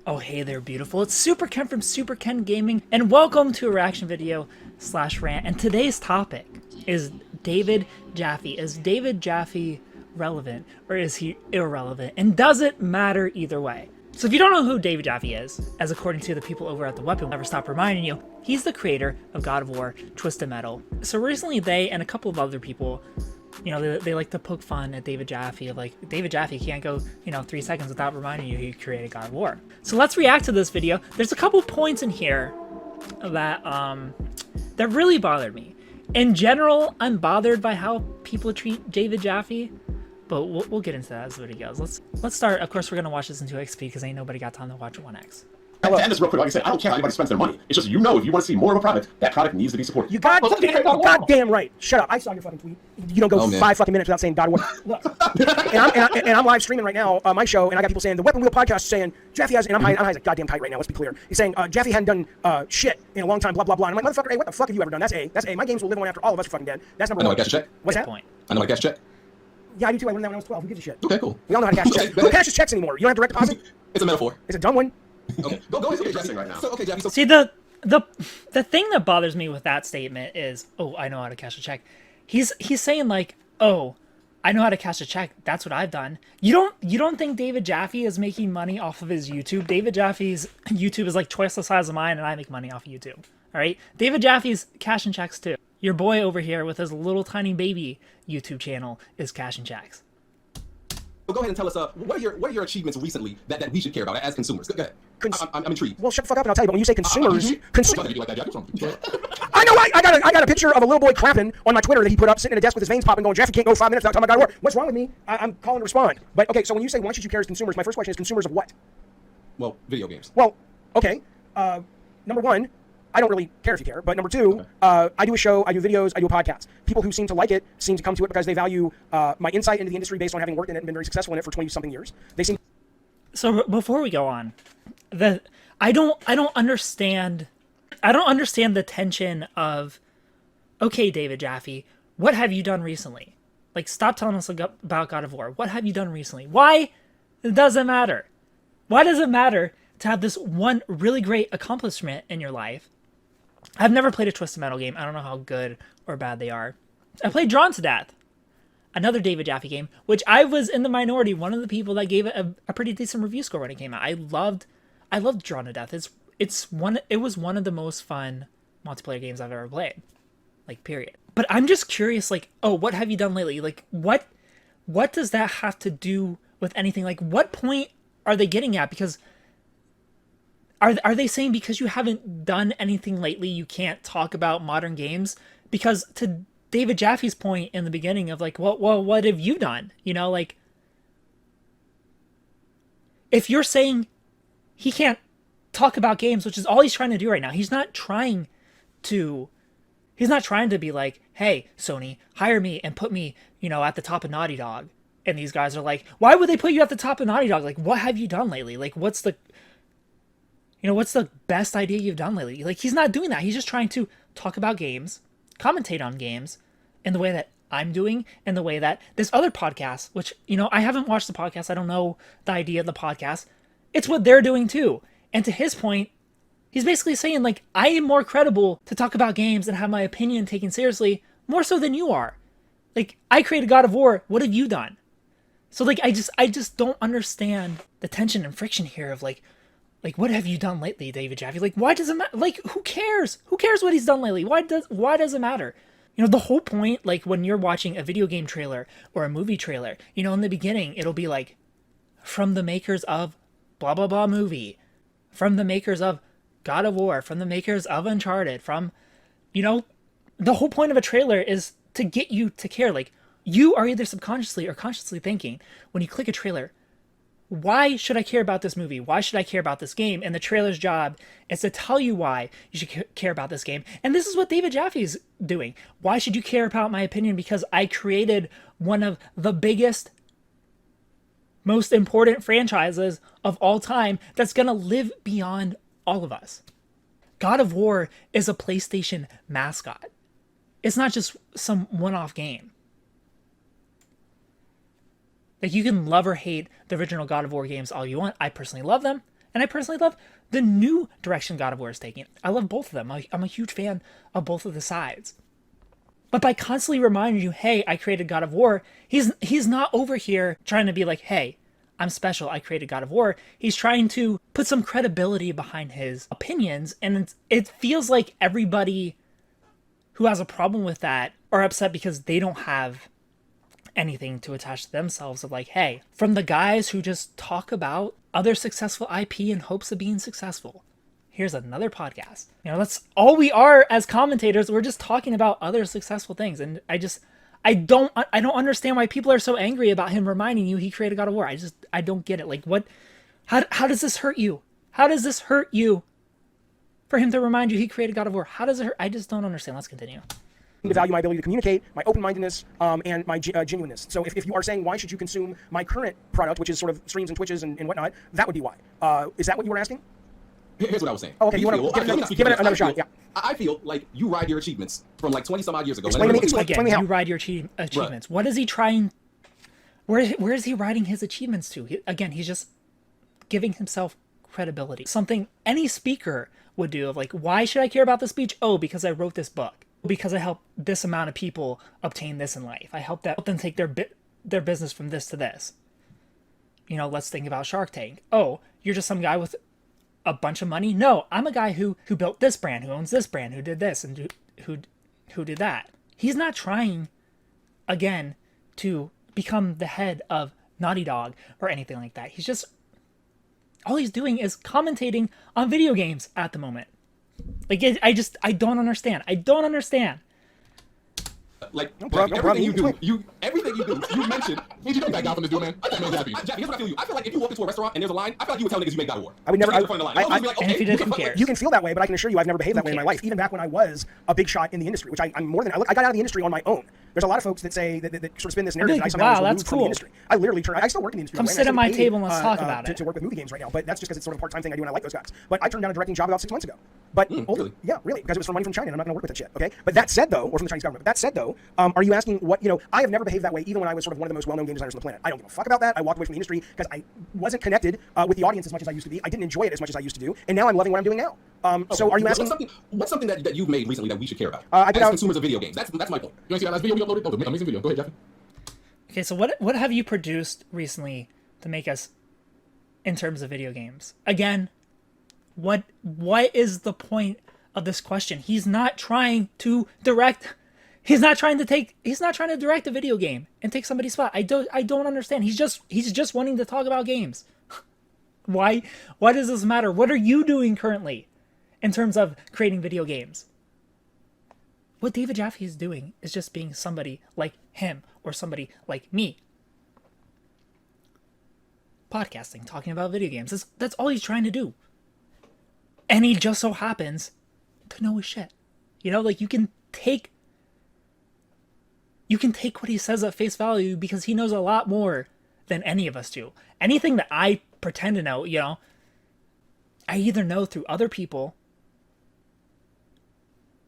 Oh, hey there, beautiful. It's Superken from Superkengaming, and welcome to a reaction video / rant. And today's topic is David Jaffe. Is David Jaffe relevant or is he irrelevant? And does it matter either way? So if you don't know who David Jaffe is, as according to the people over at The Weapon will never stop reminding you, he's the creator of God of War, Twisted Metal. So recently they and a couple of other people, you know, they like to poke fun at David Jaffe of like, David Jaffe can't go, 3 seconds without reminding you he created God of War. So let's react to this video. There's a couple points in here that that really bothered me. In general, I'm bothered by how people treat David Jaffe, but we'll get into that as the video goes. Let's start. Of course, we're gonna watch this in 2x speed because ain't nobody got time to watch it 1x. To end this real quick, like I said, I don't care how anybody spends their money. It's just, if you want to see more of a product, that product needs to be supported. You goddamn right. Shut up. I saw your fucking tweet. You don't go 5 fucking minutes without saying God of War. Look. and I'm live streaming right now my show, and I got people saying, the Weapon Wheel podcast is saying, Jaffe has, and I'm high as goddamn tight right now, let's be clear. He's saying, Jaffe hadn't done shit in a long time, blah, blah, blah. And I'm like, motherfucker, hey, what the fuck have you ever done? That's A. That's A. My games will live on after all of us are fucking dead. That's number one. I know I cash a check. What's that? Point. I know I cash a check. Yeah, I do too. I learned that when I was 12. Who gives a shit? Okay, cool. We all know how to cash a check. Who cashes checks anymore? You don't have direct deposit? It's a metaphor. It's a dumb one. Okay, go ahead. Okay, right now. So, okay, Jaffe. So See, the thing that bothers me with that statement is, oh, I know how to cash a check. He's saying like, oh, I know how to cash a check. That's what I've done. You don't think David Jaffe is making money off of his YouTube? David Jaffe's YouTube is like twice the size of mine, and I make money off of YouTube. All right, David Jaffe's cashing checks too. Your boy over here with his little tiny baby YouTube channel is cashing checks. go ahead and tell us what are your achievements recently that we should care about as consumers. Go ahead. I'm intrigued. Well, shut the fuck up and I'll tell you. But when you say consumers, I I know I got a picture of a little boy clapping on my Twitter that he put up, sitting at a desk with his veins popping, going, Jaffe can't go 5 minutes without talking about God of War. What's wrong with me? I'm calling to respond. But okay, so when you say why should you care as consumers, my first question is consumers of what? Well, video games. Well, okay. Number one, I don't really care if you care, but number two, I do a show, I do videos, I do a podcast. People who seem to like it seem to come to it because they value my insight into the industry based on having worked in it and been very successful in it for 20-something years. They seem. So before we go on, I don't understand the tension of, okay, David Jaffe, what have you done recently? Like, stop telling us about God of War. What have you done recently? Why does it matter? Why does it matter to have this one really great accomplishment in your life? I've never played a Twisted Metal game. I don't know how good or bad they are. I played Drawn to Death, another David Jaffe game, which I was in the minority, one of the people that gave it a pretty decent review score when it came out. I loved Drawn to Death. It was one of the most fun multiplayer games I've ever played. Like, period. But I'm just curious, like, oh, what have you done lately? Like, what does that have to do with anything? Like, what point are they getting at? Because are they saying because you haven't done anything lately, you can't talk about modern games? Because to David Jaffe's point in the beginning of like, well, what have you done? You know, like, if you're saying he can't talk about games, which is all he's trying to do right now, he's not trying to be like, hey, Sony, hire me and put me, at the top of Naughty Dog. And these guys are like, why would they put you at the top of Naughty Dog? Like, what have you done lately? Like, what's the best idea you've done lately? Like, he's not doing that. He's just trying to talk about games, commentate on games in the way that I'm doing, in the way that this other podcast, which, I haven't watched the podcast. I don't know the idea of the podcast. It's what they're doing too. And to his point, he's basically saying, like, I am more credible to talk about games and have my opinion taken seriously, more so than you are. Like, I created God of War. What have you done? So, like, I just don't understand the tension and friction here of, like, what have you done lately, David Jaffe? Like, why does it matter? Like, who cares? Who cares what he's done lately? Why does it matter? The whole point, like, when you're watching a video game trailer or a movie trailer, in the beginning, it'll be like, from the makers of blah, blah, blah movie, from the makers of God of War, from the makers of Uncharted, from, the whole point of a trailer is to get you to care. Like, you are either subconsciously or consciously thinking, when you click a trailer, why should I care about this movie? Why should I care about this game? And the trailer's job is to tell you why you should care about this game. And this is what David Jaffe is doing. Why should you care about my opinion? Because I created one of the biggest, most important franchises of all time that's going to live beyond all of us. God of War is a PlayStation mascot. It's not just some one-off game. Like, you can love or hate the original God of War games all you want. I personally love them. And I personally love the new direction God of War is taking. I love both of them. I'm a huge fan of both of the sides. But by constantly reminding you, hey, I created God of War, he's not over here trying to be like, hey, I'm special, I created God of War. He's trying to put some credibility behind his opinions, and it feels like everybody who has a problem with that are upset because they don't have anything to attach to themselves of like, hey, from the guys who just talk about other successful IP in hopes of being successful. Here's another podcast. You know, that's all we are as commentators. We're just talking about other successful things. And I don't understand why people are so angry about him reminding you he created God of War. I don't get it. Like, what, how does this hurt you? How does this hurt you for him to remind you he created God of War? How does it hurt? I just don't understand. Let's continue. To value my ability to communicate, my open-mindedness, and my genuineness. So if you are saying, why should you consume my current product, which is sort of streams and Twitches and whatnot, that would be why. Is that what you were asking? Here's what I was saying. Oh, okay, you want to give it another shot? Yeah. I feel like you ride your achievements from like 20 some odd years ago. Explain me how. You ride your achievements. Right. What is he trying? Where is he riding his achievements to? He's just giving himself credibility. Something any speaker would do of like, why should I care about this speech? Oh, because I wrote this book. Because I helped this amount of people obtain this in life. I helped them take their business from this to this. You know, let's think about Shark Tank. Oh, you're just some guy with a bunch of money? No, I'm a guy who built this brand, who owns this brand, who did this, and who did that. He's not trying, again, to become the head of Naughty Dog or anything like that. He's just, all he's doing is commentating on video games at the moment. Like, I don't understand. I don't understand. Like, everything you do, you mentioned. Did you back down from this dude, man? I man Jaffe. Jaffe, here's what I feel you. I feel like if you walk into a restaurant and there's a line, I feel like you would tell niggas you make God of War. I would never. And if you did, who cares? You can feel that way, but I can assure you I've never behaved that way in my life. Even back when I was a big shot in the industry, which I'm more than. I got out of the industry on my own. There's a lot of folks that say that sort of spin this narrative that I somehow was removed from the industry. I literally I still work in the industry. Come sit at my table and let's talk about it. To work with movie games right now, but that's just because it's sort of a part-time thing I do and I like those guys. But I turned down a directing job about 6 months ago. But really? Yeah, really, because it was from money from China, and I'm not going to work with that shit. Okay, but that said, though, or from the Chinese government. But that said, though, are you asking what I have never behaved that way, even when I was sort of one of the most well-known game designers on the planet. I don't give a fuck about that. I walked away from the industry because I wasn't connected with the audience as much as I used to be. I didn't enjoy it as much as I used to do, and now I'm loving what I'm doing now. So are you asking? What's something that you've made recently that we should care about as consumers of video games? That's my point. You want to see that last video we uploaded? That was an amazing video. Go ahead, Jaffe. Okay, so what have you produced recently to make us in terms of video games? Again, what is the point of this question? He's not trying to direct. He's not trying to direct a video game and take somebody's spot. I don't understand. He's just wanting to talk about games. Why does this matter? What are you doing currently in terms of creating video games? What David Jaffe is doing is just being somebody like him or somebody like me. Podcasting, talking about video games. That's all he's trying to do. And he just so happens to know his shit. You know, like you can take what he says at face value because he knows a lot more than any of us do. Anything that I pretend to know, I either know through other people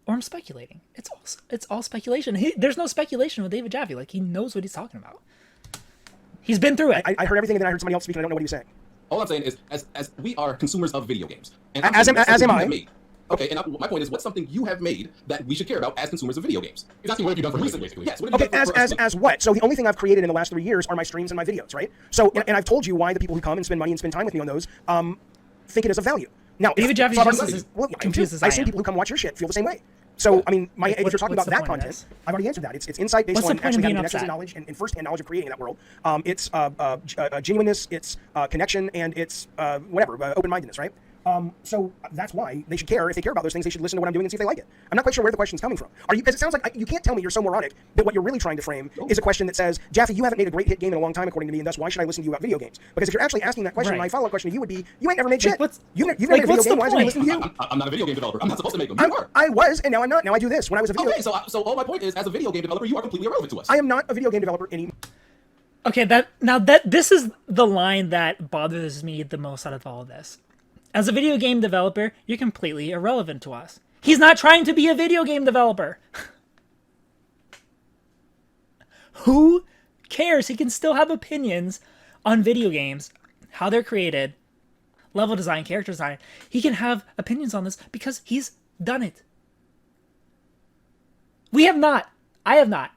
or I'm speculating. It's all speculation. There's no speculation with David Jaffe. Like, he knows what he's talking about. He's been through it. I heard everything, and then I heard somebody else speak, and I don't know what he was saying. All I'm saying is, as we are consumers of video games, and as am I. Okay, and my point is, what's something you have made that we should care about as consumers of video games? He's asking what have you done for recently, basically. Yes. What have you done as what? So the only thing I've created in the last 3 years are my streams and my videos, right? So, and I've told you why the people who come and spend money and spend time with me on those think it is of value. Now, David Jaffe I see people who come watch your shit feel the same way. So, I mean, if you're talking about that content, I've already answered that. It's insight based on actually having connections and knowledge and first-hand knowledge of creating in that world. It's genuineness, it's connection, and it's open-mindedness, right? So that's why they should care. If they care about those things, they should listen to what I'm doing and see if they like it. I'm not quite sure where the question's coming from. Because it sounds like you can't tell me you're so moronic that what you're really trying to frame is a question that says, Jaffe, you haven't made a great hit game in a long time, according to me, and thus why should I listen to you about video games? Because if you're actually asking that question, my follow-up question to you would be, you ain't never made shit. You've never made a video game. Why is it listening to you? I'm not a video game developer. I'm not supposed to make them. You are. I was, and now I'm not. Now I do this. When I was a video. Okay, so all my point is, as a video game developer, you are completely irrelevant to us. I am not a video game developer anymore. Okay, this is the line that bothers me the most out of all of this. As a video game developer, you're completely irrelevant to us. He's not trying to be a video game developer. Who cares? He can still have opinions on video games, how they're created, level design, character design. He can have opinions on this because he's done it. We have not. I have not.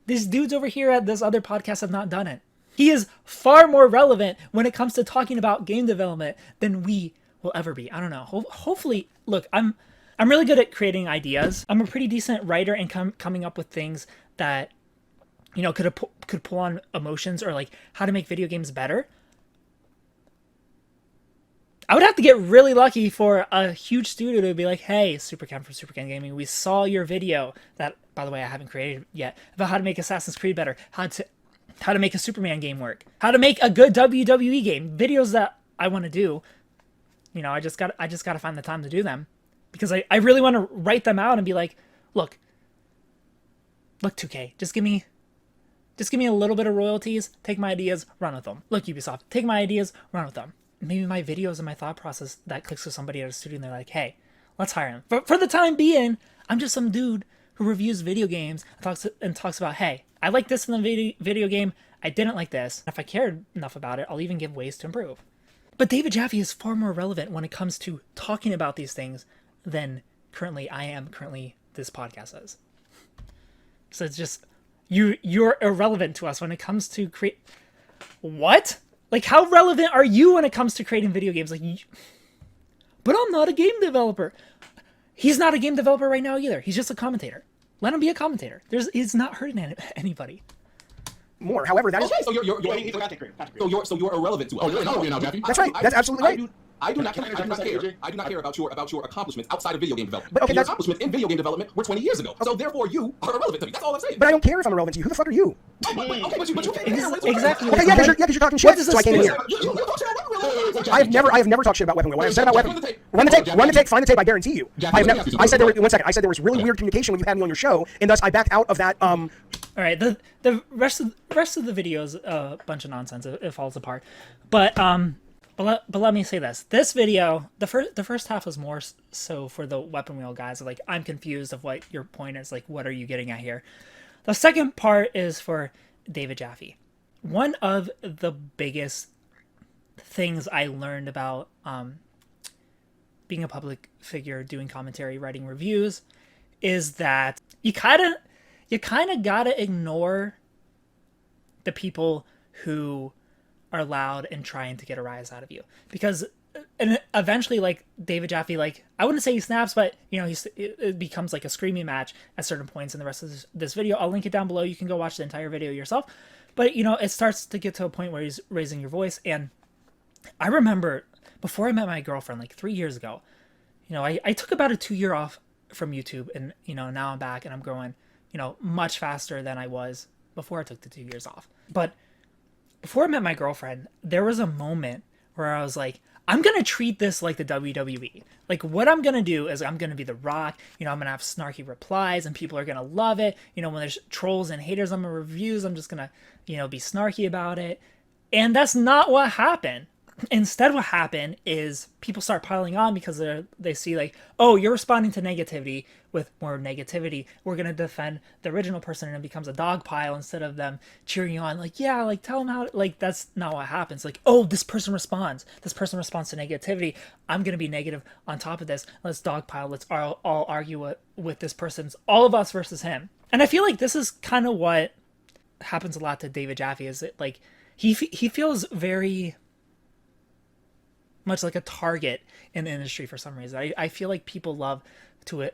These dudes over here at this other podcast have not done it. He is far more relevant when it comes to talking about game development than we will ever be. I don't know. Hopefully, look, I'm really good at creating ideas. I'm a pretty decent writer and coming up with things that, you know, could pull on emotions, or like how to make video games better. I would have to get really lucky for a huge studio to be like, hey, Superken from Superkengaming, we saw your video that, by the way, I haven't created yet, about how to make Assassin's Creed better, how to make a Superman game work, how to make a good WWE game, videos that I want to do. You know, I just got to find the time to do them, because I really want to write them out and be like, look 2K, just give me a little bit of royalties, take my ideas, run with them. Look, Ubisoft, take my ideas, run with them. Maybe my videos and my thought process that clicks with somebody at a studio and they're like, hey, let's hire him. For the time being, I'm just some dude who reviews video games and talks about, hey, I like this in the video game, I didn't like this. If I cared enough about it, I'll even give ways to improve. But David Jaffe is far more relevant when it comes to talking about these things than I am currently this podcast is. So it's just, you're irrelevant to us when it comes to create. What? Like, how relevant are you when it comes to creating video games? Like, but I'm not a game developer. He's not a game developer right now either. He's just a commentator. Let him be a commentator. He's not hurting anybody. More. However, that is. Okay, so you're irrelevant to us. Oh, you're not now, Jaffe. That's right. That's absolutely right. I do not care. I do not care about your accomplishments outside of video game development. But okay, your accomplishments in video game development were 20 years ago. So therefore, you are irrelevant to me. That's all I'm saying. But I don't care if I'm irrelevant to you. Who the fuck are you? Okay, but you care. Exactly. Okay, yeah, because you're talking shit, so I came in here. I have never talked shit about Weapon Wheel. What I've said about Weapon, run the tape, find the tape. I guarantee you. I said there was really weird communication when you had me on your show, and thus I backed out of that. All right, the rest of the video is a bunch of nonsense. It falls apart, but let me say this. This video, the first half was more so for the Weapon Wheel guys. Like, I'm confused of what your point is. Like, what are you getting at here? The second part is for David Jaffe. One of the biggest things I learned about being a public figure, doing commentary, writing reviews, is that you kind of gotta ignore the people who are loud and trying to get a rise out of you, because eventually, like, David Jaffe, like, I wouldn't say he snaps, but you know, it becomes like a screaming match at certain points in the rest of this video. I'll link it down below. You can go watch the entire video yourself. But you know, it starts to get to a point where he's raising your voice. And I remember before I met my girlfriend, like 3 years ago, you know, I took about a 2-year off from YouTube, and you know, now I'm back and I'm growing, you know, much faster than I was before I took the 2 years off. But before I met my girlfriend, there was a moment where I was like, I'm going to treat this like the WWE. Like, what I'm going to do is I'm going to be The Rock. You know, I'm going to have snarky replies and people are going to love it. You know, when there's trolls and haters on my reviews, I'm just going to, you know, be snarky about it. And that's not what happened. Instead, what happened is people start piling on because they see like, oh, you're responding to negativity with more negativity. We're going to defend the original person, and it becomes a dog pile instead of them cheering you on. Like, yeah, like, tell them how, like, that's not what happens. Like, oh, this person responds to negativity. I'm going to be negative on top of this. Let's dog pile. Let's all argue with this person. It's all of us versus him. And I feel like this is kind of what happens a lot to David Jaffe, is that, like, he feels very much like a target in the industry for some reason. I feel like people love to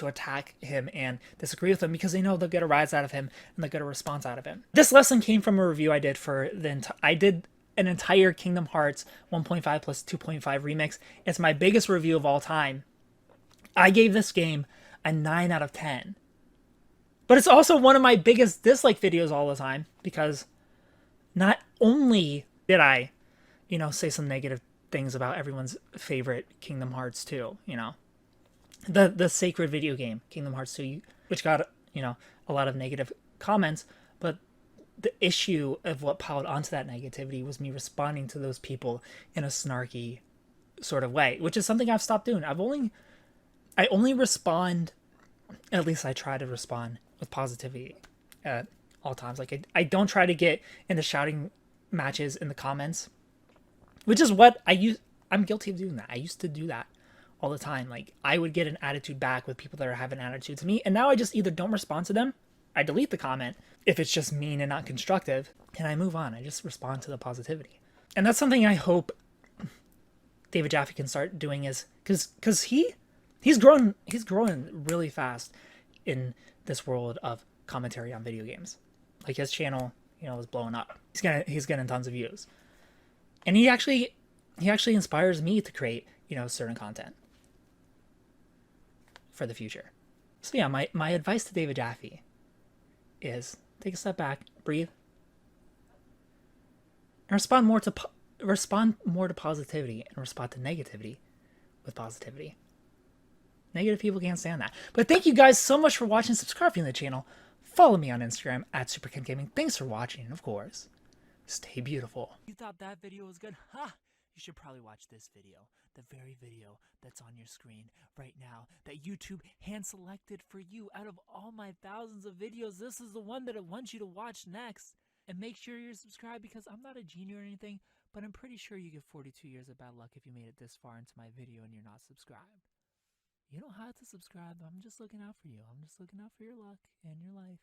attack him and disagree with him because they know they'll get a rise out of him and they'll get a response out of him. This lesson came from a review I did for I did an entire Kingdom Hearts 1.5 plus 2.5 remix. It's my biggest review of all time. I gave this game a 9 out of 10. But it's also one of my biggest dislike videos all the time, because not only did I, you know, say some negative things about everyone's favorite Kingdom Hearts 2, you know, the sacred video game Kingdom Hearts 2, which got, you know, a lot of negative comments, but the issue of what piled onto that negativity was me responding to those people in a snarky sort of way, which is something I've stopped doing. I only respond, at least I try to respond with positivity at all times. Like, I don't try to get into shouting matches in the comments, which is what I I'm guilty of doing that. I used to do that all the time. Like, I would get an attitude back with people that are having an attitude to me, and now I just either don't respond to them, I delete the comment if it's just mean and not constructive, and I move on. I just respond to the positivity. And that's something I hope David Jaffe can start doing, is because he's growing really fast in this world of commentary on video games. Like, his channel, is blowing up. He's getting tons of views, and he actually inspires me to create certain content for the future. So yeah, my advice to David Jaffe is take a step back, breathe, and respond more to positivity, and respond to negativity with positivity. Negative people can't stand that. But thank you guys so much for watching. Subscribe to the channel. Follow me on Instagram at Superkengaming. Thanks for watching, and of course, stay beautiful. You thought that video was good? Ha! You should probably watch this video, the very video that's on your screen right now, that YouTube hand-selected for you. Out of all my thousands of videos, this is the one that it wants you to watch next. And make sure you're subscribed, because I'm not a genie or anything, but I'm pretty sure you get 42 years of bad luck if you made it this far into my video and you're not subscribed. You don't have to subscribe. I'm just looking out for you. I'm just looking out for your luck and your life.